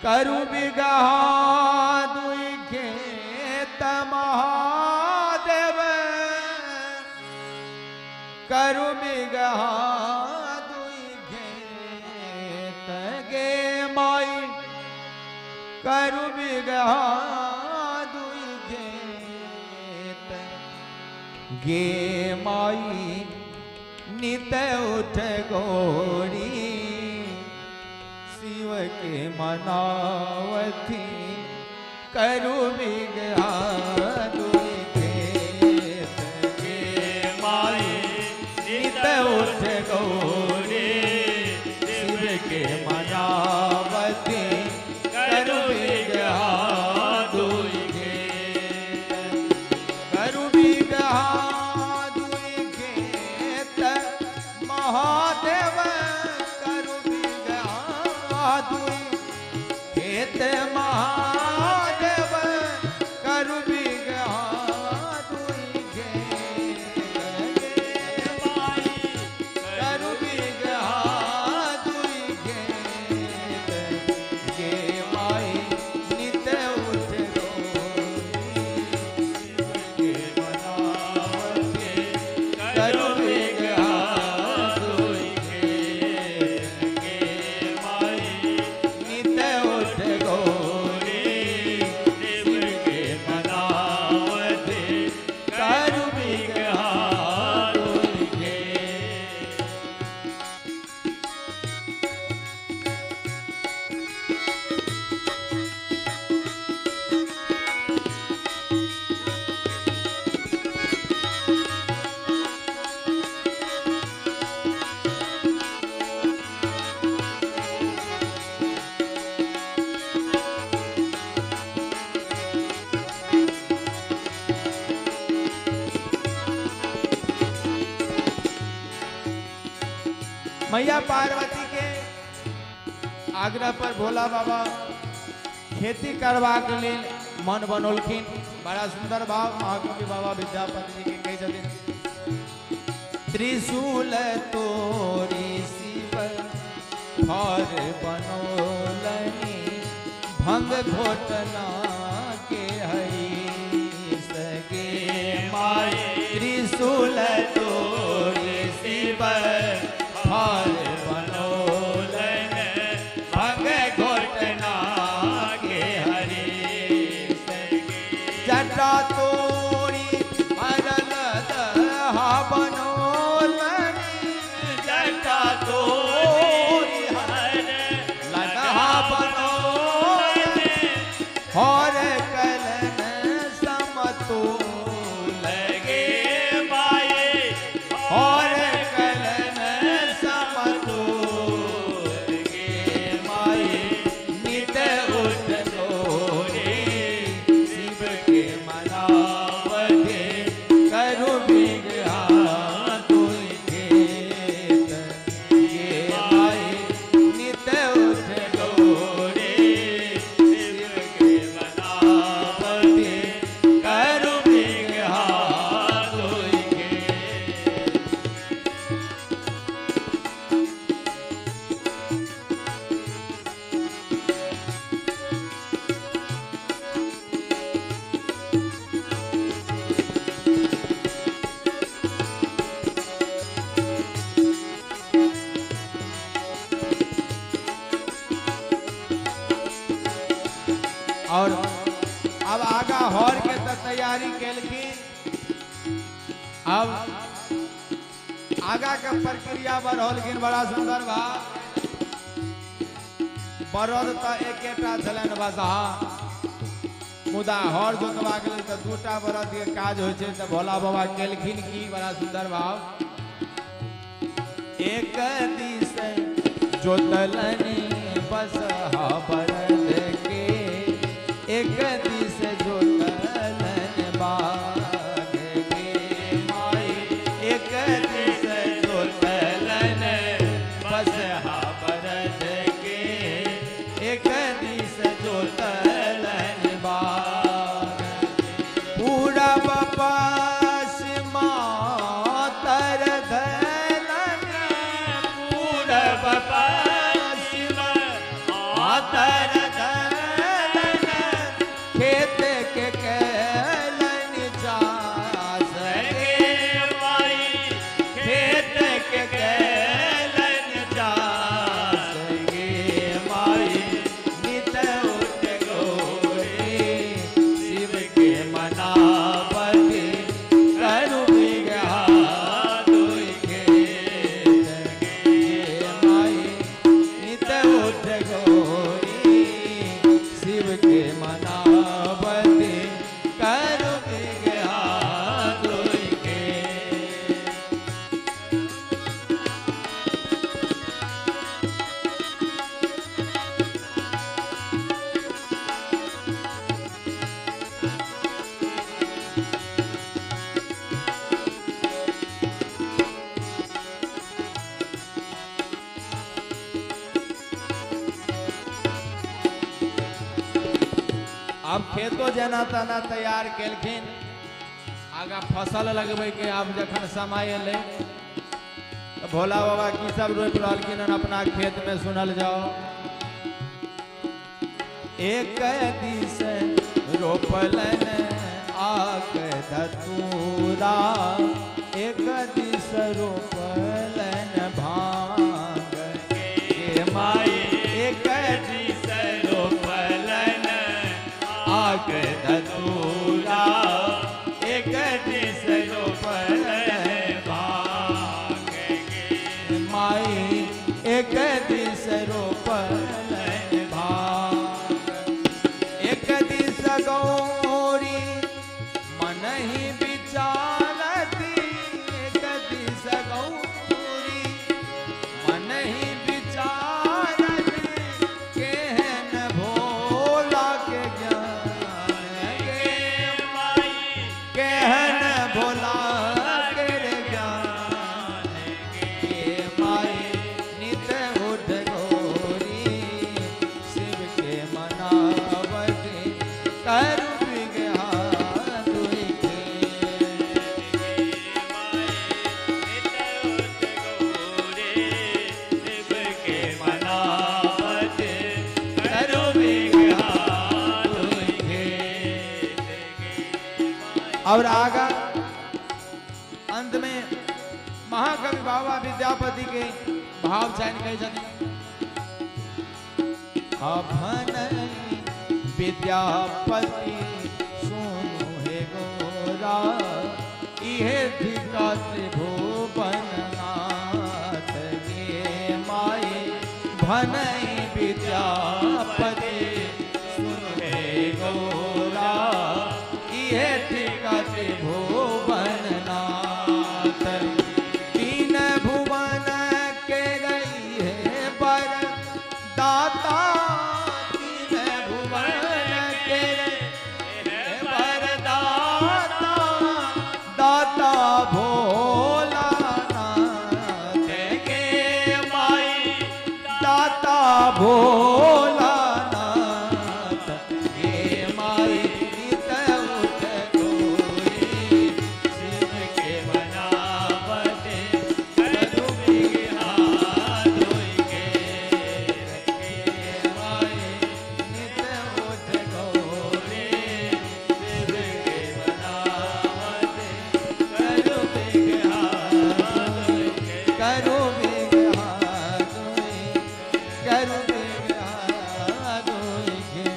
करु बिगहा दुई खेत महादेव करु बिगहा दुई खेत गे माई करु बिगहा दुई खेत गे माई नित उठ गोरी शिव के मनावती करु बिगहा दुई खेत गे माई नित उठ गोरी शिव के मनावती करु बिगहा दुई खेत करु बिगहा दुई खेत महादेव करु बिगहा दुई खेत महादेव करु बिगहा दुई खेत माई करु बिगहा दुई खेत गे माई नित उठ गोरी करु बिगहा दुई खेत गे माई नित उठ गोरी शिव के मनावते करु बिगहा दुई खेत मैया पार्वती के आग्रह पर भोला बाबा खेती करवा के लिए मन बनोलखिन। बड़ा सुंदर भाव महाकवि बाबा विद्यापति जी के कही छथिन त्रिशूल तोरी शिव फर बनोलनी भंग घोटना के हरि सगे माई त्रिशूल तोरी शिव फर बनोलन भंग घोटना के हरि जटा तोरी हरल दहा बनोलनी जटा तोरी हरल दहा बनोलनी और कलन समतोल गे माई और कलन समतोल गे माई नित उठ गोरी शिव के मनावते करु बिगहा दुई खेत गे माई नित उठ गोरी शिव के मनावते करु बिगहा दुई खेत और अब आगा हर के तो तैयारी केलखिन। अब आगा के प्रक्रिया बढ़लखिन। बड़ा सुंदर भाव बरद तो एकेटा छलन बसहा मुदा हर जोतवा के तो दूटा बरद के काज होय छै। तो भोला बाबा केलखिन की बड़ा सुंदर भाव एक दिस जोतलनी बसहा बरद के एक दिस जोतलन बाग गे माई एक दिस जोतलन बसहा बरद के एक दिस जोतलन बाग पूरब पश्चिमा तर धलन पूरब पश्चिम तर गोरी शिव के मनावती करू बिगहादुई के। अब खेतो जना तना तैयार केलखिन, आगा फसल लगबे के अब जखन समय एले तो भोला बाबा की सब रोप रहलखिन अपना खेत में, सुनल जाओ। एक दिस रोपलन आक धतूरा, एक दिस रोपलन भांग के माई, एक दिस रोपलन आक धतूरा, एक दिस रोपलन भांग के माई, एक दिस रोपलन भांग, एक दिस गौरी मन ही विचारती, एक दिस गौरी मन ही विचारती, केहन भोला के ज्ञान के माई, केहन भोला के ज्ञान के माई, नित उठ गौरी शिव के मनावती करू बिगहादुई के। और आगा अंत में महाकवि बाबा विद्यापति के भाव चयन कहे जाते, अभन विद्यापति सुनु हे गोरा, इहे धिका त्रिभुवन नाथ के माई, भनई विद्यापति सुनु हे गोरा, इहे धिका त्रिभुवन नाथ, तीन भुवन के रही है बर दाता, तीन भुवन के रही है बर दाता, दाता भोला नाथ के माई, दाता भोला नाथ के माई, नित उठ गोरी शिव के मनावते करू बिगहादुई के माई, नित उठ गोरी शिव के मनावते करू बिगहादुई के, करू बिगहादुई, करू बिगहादुई के।